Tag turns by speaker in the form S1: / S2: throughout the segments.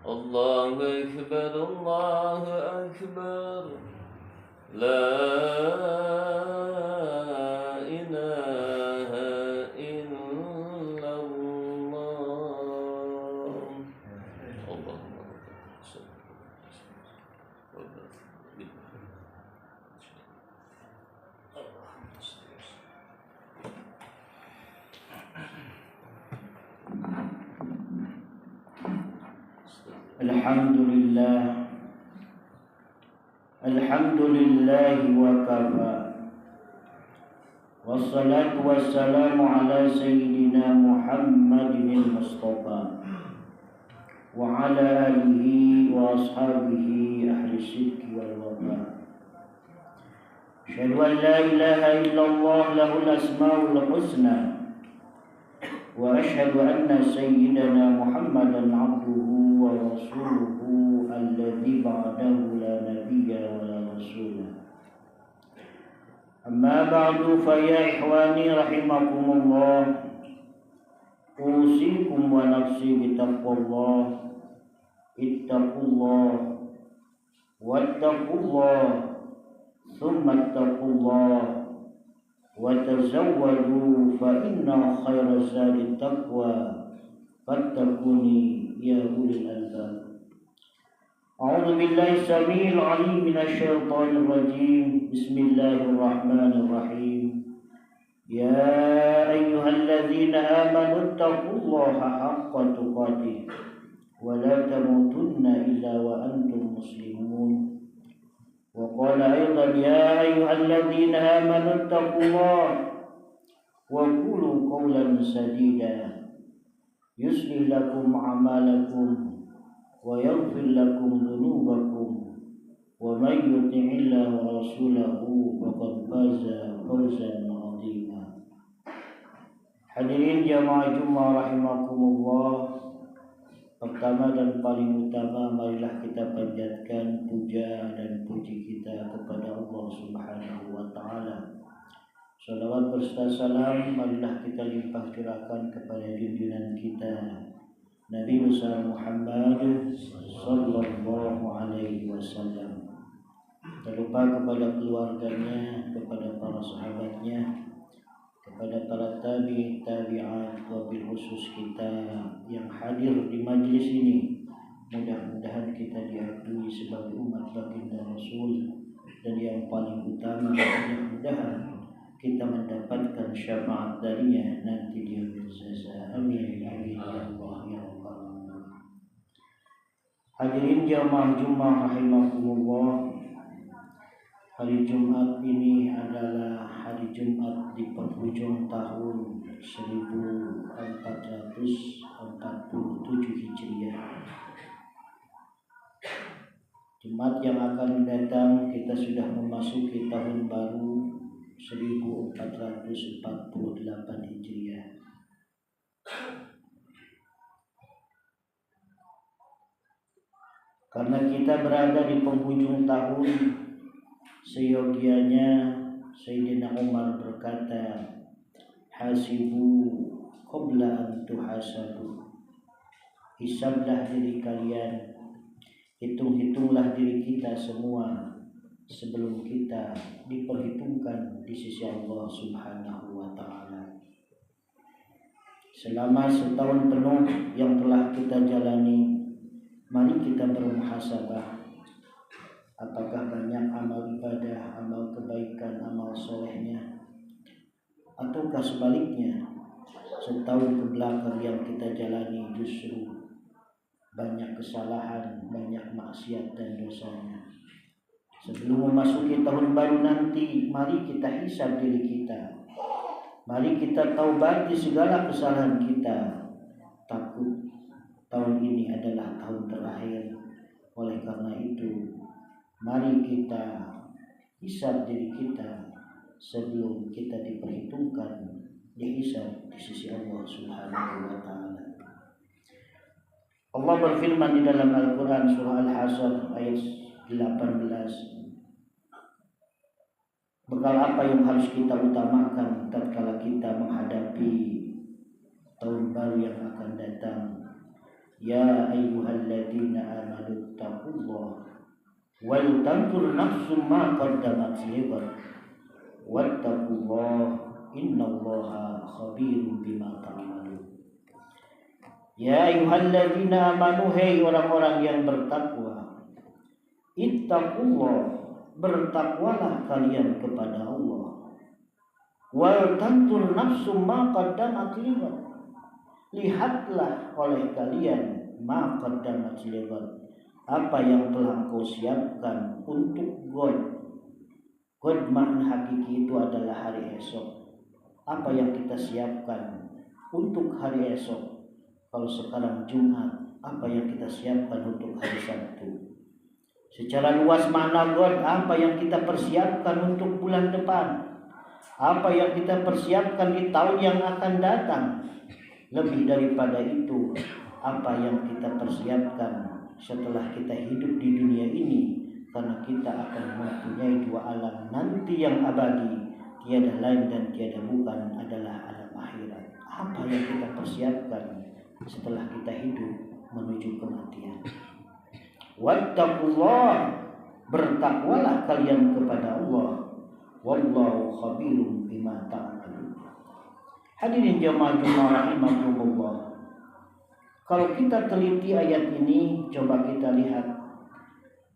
S1: الله أكبر الله أكبر لا إله إلا الله اللهم صل
S2: Alhamdulillah wa kafa. Wassalatu wassalamu ala sayyidina Muhammadin al-Mustafa wa ala alihi wa ashabihi ahli sidqi wal wafa. Asyhadu an la ilaha illallah lahul asmaul husna wa asyhadu anna sayyidina Muhammadan abduhu wa rasuluhu alladzi ba'dahu la nabiyya wa la rasula. Amma ba'du fa ya ikhwani rahimakumullah, usikum wa nafsi bitaqwallah. Ittaqullah wattaqullah thumma ittaqullah wa tazawwadu fa inna khayra zadi taqwa fattaquni ya ulil albab. A'udzu billahi samil alim minasyaitonir rajim. Bismillahirrahmanirrahim. Ya ayyuhalladzina amanu taqullaha haqqa tuqatih wa la tamutunna illa wa antum muslimun. Wa qala aidan ya ayyuhalladzina amanu taqullaha wa qulu qawlan sadida yuslih lakum a'malakum wa yaghfir lakum dhunubakum wa may yuti'illaha wa rasulahu faqad faza fawzan 'azima. Hadirin jamaah Jumat rahimakumullah. Pertama dan paling utama, marilah kita panjatkan puja dan puji kita kepada Allah Subhanahu wa taala. Salawat berserta salam marilah kita limpah curahkan kepada junjungan kita Nabi besar Muhammad sallallahu alaihi wasallam. Tak lupa kepada keluarganya, kepada para sahabatnya, kepada para tabi'at, wabil khusus kita yang hadir di majlis ini. Mudah-mudahan kita diakui sebagai umat baginda Rasul, dan yang paling utama mudah-mudahan kita mendapatkan syafaat darinya nanti di akhir zaman. Amin ya Allah ya Rabbal alamin. Hadirin jamaah Jumat rahimakumullah. Hari Jumat ini adalah hari Jumat di penghujung tahun 1447 Hijriah. Jumat yang akan datang kita sudah memasuki tahun baru 1448 Hijriah. Karena kita berada di penghujung tahun, seyogianya Sayyidina Umar berkata, hasibu qabla an tuhasabu. Hisablah diri kalian, hitung-hitunglah diri kita semua sebelum kita diperhitungkan di sisi Allah Subhanahu wa ta'ala. Selama setahun penuh yang telah kita jalani, mari kita bermuhasabah. Apakah banyak amal ibadah, amal kebaikan, amal solehnya, ataukah sebaliknya, setahun kebelakang yang kita jalani justru banyak kesalahan, banyak maksiat dan dosanya. Sebelum memasuki tahun baru nanti, mari kita hisab diri kita. Mari kita taubati segala kesalahan kita. Takut tahun ini adalah tahun terakhir. Oleh karena itu, mari kita hisab diri kita sebelum kita diperhitungkan, dihisab di sisi Allah Subhanahu wa ta'ala. Allah berfirman di dalam Al-Quran surah Al-Hasr ayat 18. Bekal apa yang harus kita utamakan tatkala kita menghadapi tahun baru yang akan datang? Ya ayyuhalladzina amanu taqullaha wal tanzur nafsum ma qaddamat lighad wattaqullaha innallaha khabirum bima ta'malun. Ya ayyuhalladzina amanu, hai orang-orang yang bertakwa, ittaqullah, bertakwalah kalian kepada Allah. Wal tanzur nafsum ma qaddamat lighad, lihatlah oleh kalian ma qaddamat lighad, apa yang telah kau siapkan untuk God. God makna hakiki itu adalah hari esok. Apa yang kita siapkan untuk hari esok? Kalau sekarang Jumat, apa yang kita siapkan untuk hari Sabtu? Secara luas makna God, apa yang kita persiapkan untuk bulan depan? Apa yang kita persiapkan di tahun yang akan datang? Lebih daripada itu, apa yang kita persiapkan setelah kita hidup di dunia ini, karena kita akan mempunyai dua alam nanti yang abadi, tiada lain dan tiada bukan adalah alam akhirat. Apa yang kita persiapkan setelah kita hidup menuju kematian? Wattaqullah, bertakwalah kalian kepada Allah. Wallahu khabirum bima ta'malun. Hadirin jamaah rahimakumullah. Kalau kita teliti ayat ini, coba kita lihat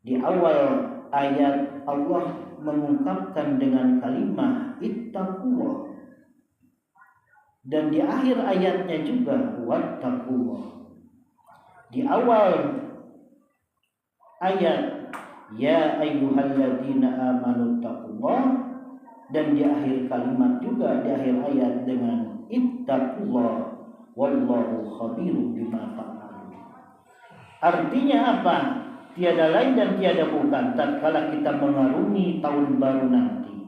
S2: di awal ayat Allah mengungkapkan dengan kalimat ittaqullah, dan di akhir ayatnya juga wattaqullah. Di awal ayat ya ayyuhalladzina amanu taqullah, dan di akhir kalimat juga di akhir ayat dengan ittaqullah wallahu khabirum bima ta'malun. Artinya apa? Tiada lain dan tiada bukan, tatkala kita mengarungi tahun baru nanti,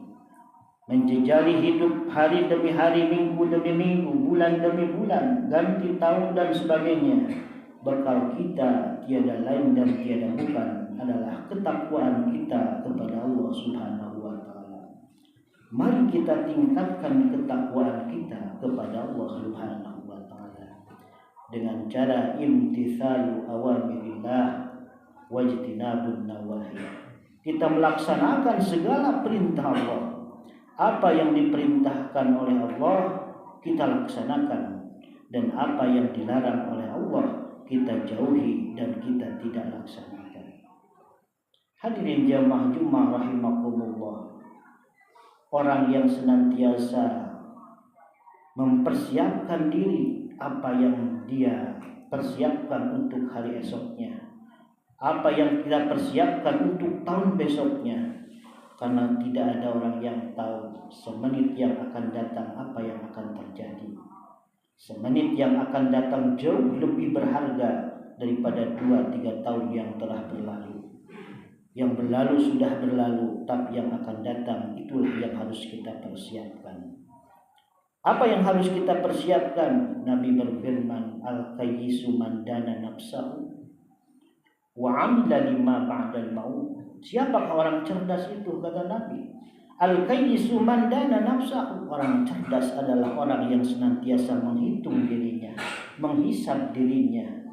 S2: menjejali hidup hari demi hari, minggu demi minggu, bulan demi bulan, ganti tahun dan sebagainya, bekal kita tiada lain dan tiada bukan adalah ketakwaan kita kepada Allah Subhanahu wa ta'ala. Mari kita tingkatkan ketakwaan kita kepada Allah Subhanahu wa ta'ala dengan cara imtithalu awamirillah wajtinabun nawahi. Kita melaksanakan segala perintah Allah. Apa yang diperintahkan oleh Allah kita laksanakan, dan apa yang dilarang oleh Allah kita jauhi dan kita tidak laksanakan. Hadirin jamaah Jumat rahimakumullah. Orang yang senantiasa mempersiapkan diri, apa yang dia persiapkan untuk hari esoknya, apa yang kita persiapkan untuk tahun besoknya, karena tidak ada orang yang tahu semenit yang akan datang apa yang akan terjadi. Semenit yang akan datang jauh lebih berharga daripada 2-3 tahun yang telah berlalu. Yang berlalu sudah berlalu, tapi yang akan datang itulah yang harus kita persiapkan. Apa yang harus kita persiapkan? Nabi berfirman, al-qayyisu man dana nafsahu wa 'amila lima ba'dal maut. Siapakah orang cerdas itu? Kata Nabi, al-qayyisu man dana nafsahu. Orang cerdas adalah orang yang senantiasa menghitung dirinya, menghisab dirinya.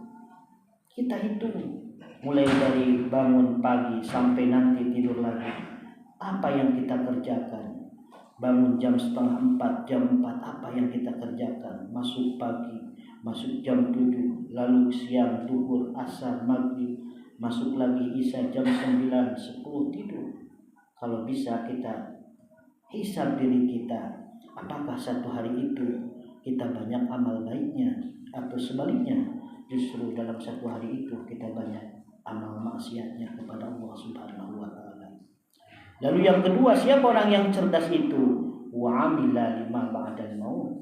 S2: Kita hitung mulai dari bangun pagi sampai nanti tidur lagi. Apa yang kita kerjakan? Bangun jam 3:30, jam 4, apa yang kita kerjakan? Masuk pagi, masuk jam 7, lalu siang, duhur, asar, maghrib, masuk lagi isya jam 9, 10 tidur. Kalau bisa kita hisab diri kita, apakah satu hari itu kita banyak amal baiknya, atau sebaliknya justru dalam satu hari itu kita banyak amal maksiatnya kepada Allah Subhanahu wa ta'ala. Lalu yang kedua, siapa orang yang cerdas itu? Wa 'amila lima ba'dal maut.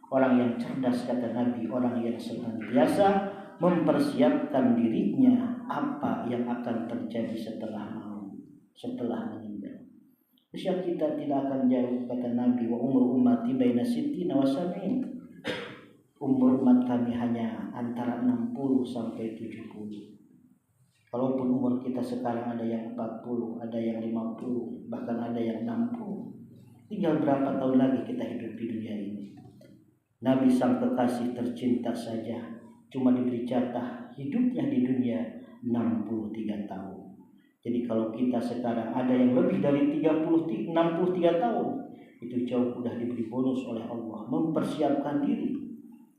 S2: Orang yang cerdas, kata Nabi, orang yang senantiasa mempersiapkan dirinya apa yang akan terjadi setelah maut, setelah meninggal. Usia kita tidak akan jauh, kata Nabi, wa umur ummati baina sittina wa sab'in. Umur umat kami hanya antara 60 sampai 70. Walaupun umur kita sekarang ada yang 40, ada yang 50, bahkan ada yang 60. Tinggal berapa tahun lagi kita hidup di dunia ini. Nabi sang kekasih tercinta saja cuma diberi jatah hidupnya di dunia 63 tahun. Jadi kalau kita sekarang ada yang lebih dari 63 tahun, itu jauh sudah diberi bonus oleh Allah, mempersiapkan diri.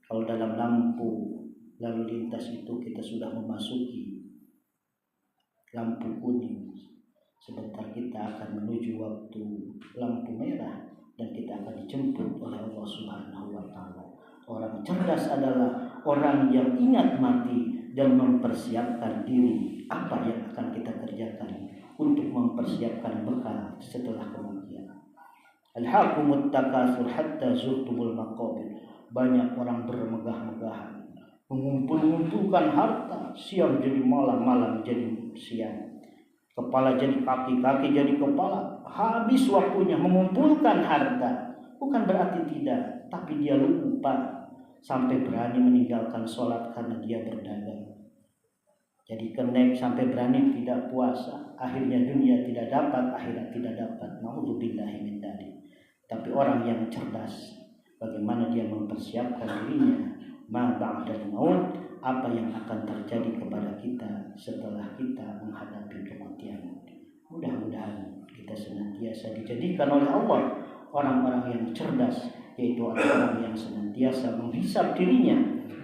S2: Kalau dalam lampu lalu lintas itu kita sudah memasuki lampu kuning, sebentar kita akan menuju waktu lampu merah dan kita akan dijemput oleh Allah Subhanahu wa taala. Orang cerdas adalah orang yang ingat mati dan mempersiapkan diri apa yang akan kita kerjakan untuk mempersiapkan bekal setelah kematian. Alhaqumut takatsur hatta zurtumul maqabir. Banyak orang bermegah-megahan, mengumpulkan harta, siang jadi malam, malam jadi siang, kepala jadi kaki, kaki jadi kepala. Habis waktunya mengumpulkan harta. Bukan berarti tidak, tapi dia lupa sampai berani meninggalkan sholat karena dia berdagang. Jadi kenek sampai berani tidak puasa, akhirnya dunia tidak dapat, akhirat tidak dapat. Naudzubillahi min dzalik. Tapi orang yang cerdas, bagaimana dia mempersiapkan dirinya ma ba'dal maut, apa yang akan terjadi kepada kita setelah kita menghadapi kematian. Mudah-mudahan kita senantiasa dijadikan oleh Allah orang-orang yang cerdas, yaitu orang-orang yang senantiasa menghisap dirinya,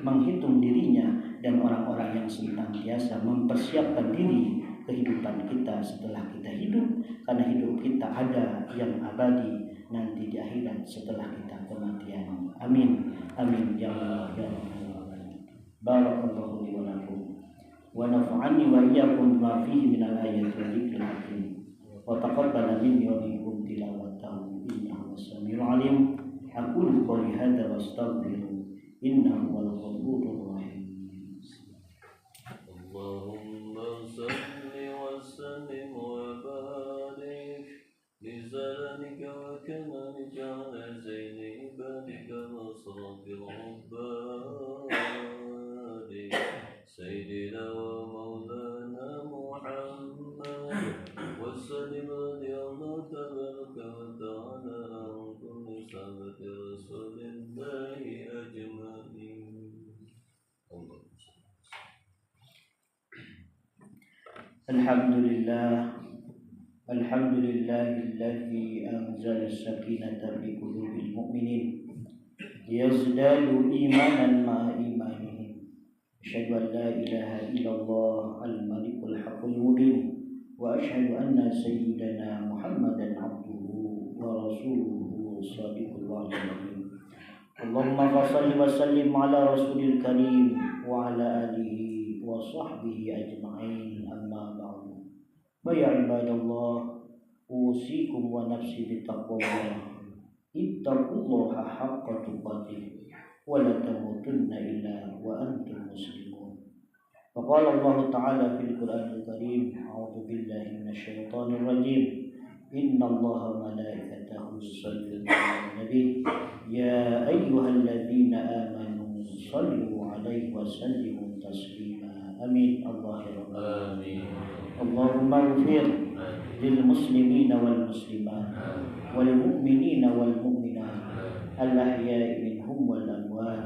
S2: menghitung dirinya, dan orang-orang yang senantiasa mempersiapkan diri kehidupan kita setelah kita hidup, karena hidup kita ada yang abadi nanti di akhirat setelah kita kematian. Amin. Amin ya Allah ya Rabbal. Barakallahu li wa lakum wa nafa'ani wa iyyakum bima fihi minal ayati wa dzikril hakim wa taqabbala minni wa minkum tilawatahu innahu was-sami'ul 'alim. Aqulu qouli hadza wa astaghfiru innahu wal ghafurur rahim.
S1: Allahumma salli wa sallim wa barik li zalanika wa kamanika ala zaini ibadika wa safir ubadi sayyidina wa maulana Muhammad wa sallim radiyallahu tabaraka wa ta'ala an kulli sahabati rasulillahi ajma'in.
S2: Alhamdulillah, alhamdulillahilladzi anzala as-sakinata fi qulubil mu'minin liyazdadu imanan ma'a imanihim. Asyhadu an la ilaha illallah al-malikul haqqul mubin wa asyhadu anna sayyidana Muhammadan abduhu wa rasuluhu shadiqul wa'din. Allahumma shalli wa sallim ala rasulil karim wa ala alihi wa sahbihi ajma'in. Amma ba'du. Ya ibadallah, usikum wa nafsi bittaqwallah. Ittaqullaha haqqa tuqatih wa la tamutunna illa wa antum muslimun. Wa qala Allah ta'ala fil Qur'anil Karim, a'udzu billahi minasyaitonir rajim. Innallaha wa malaikatahu yusholluna 'alan nabi ya ayyuhalladzina amanu shallu 'alaihi wa sallimu taslima. Amin. Allah ya rabbal alamin. Allahumma ighfir lil muslimina wal muslimat wal mu'minina wal mu'minat al ahya'i minhum wal amwat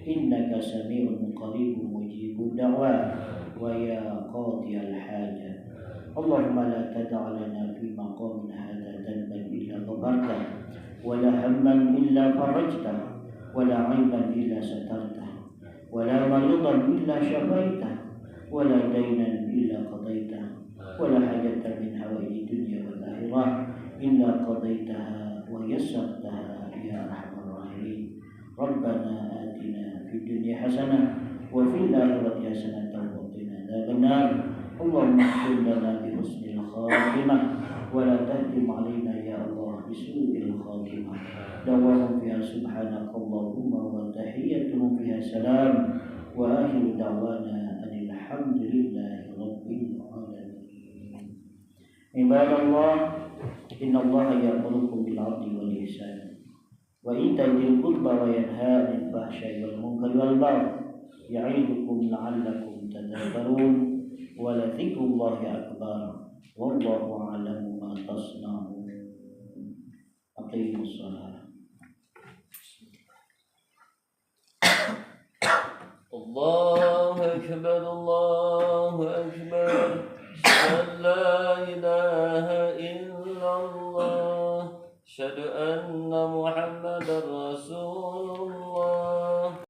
S2: innaka sami'un qaribun mujibud da'wat wa ya qadiyal hajat. Allahumma la tad'a lana fi maqamina hadha dhanban illa ghafartah wa la hamman illa farajtah wa la 'aiban illa satartah wa la maridan illa syafaitah wa la daynan illa qadaitah wa la hajatan min hawaiji dunya wal akhirah illa qadaitaha wa yassartaha ya arhamar rahimin. Rabbana atina fid dunya hasanah wa fil akhirati hasanah wa qina adzabannar. Allahumma ighfir lana bi husnil khatimah wa la tahtim alaina ya Allah bi su'il khatimah. Dawahum fiha subhanakallahumma wa tahiyyatuhum fiha salam wa akhiru da'wana alhamdulillahi rabbil alamin. Ibadallah, innallaha ya'murukum bil 'adli wal ihsan wa ita'i dzil qurba wa yanha 'anil fahsya'i wal munkari wal baghi ya'idukum la'allakum tadhakkarun. Wa la dzikrullahi akbar wallahu a'lamu ma tasna'un. Aqimus shalah.
S1: الله أكبر الله أكبر أشهد أن لا إله إلا الله أشهد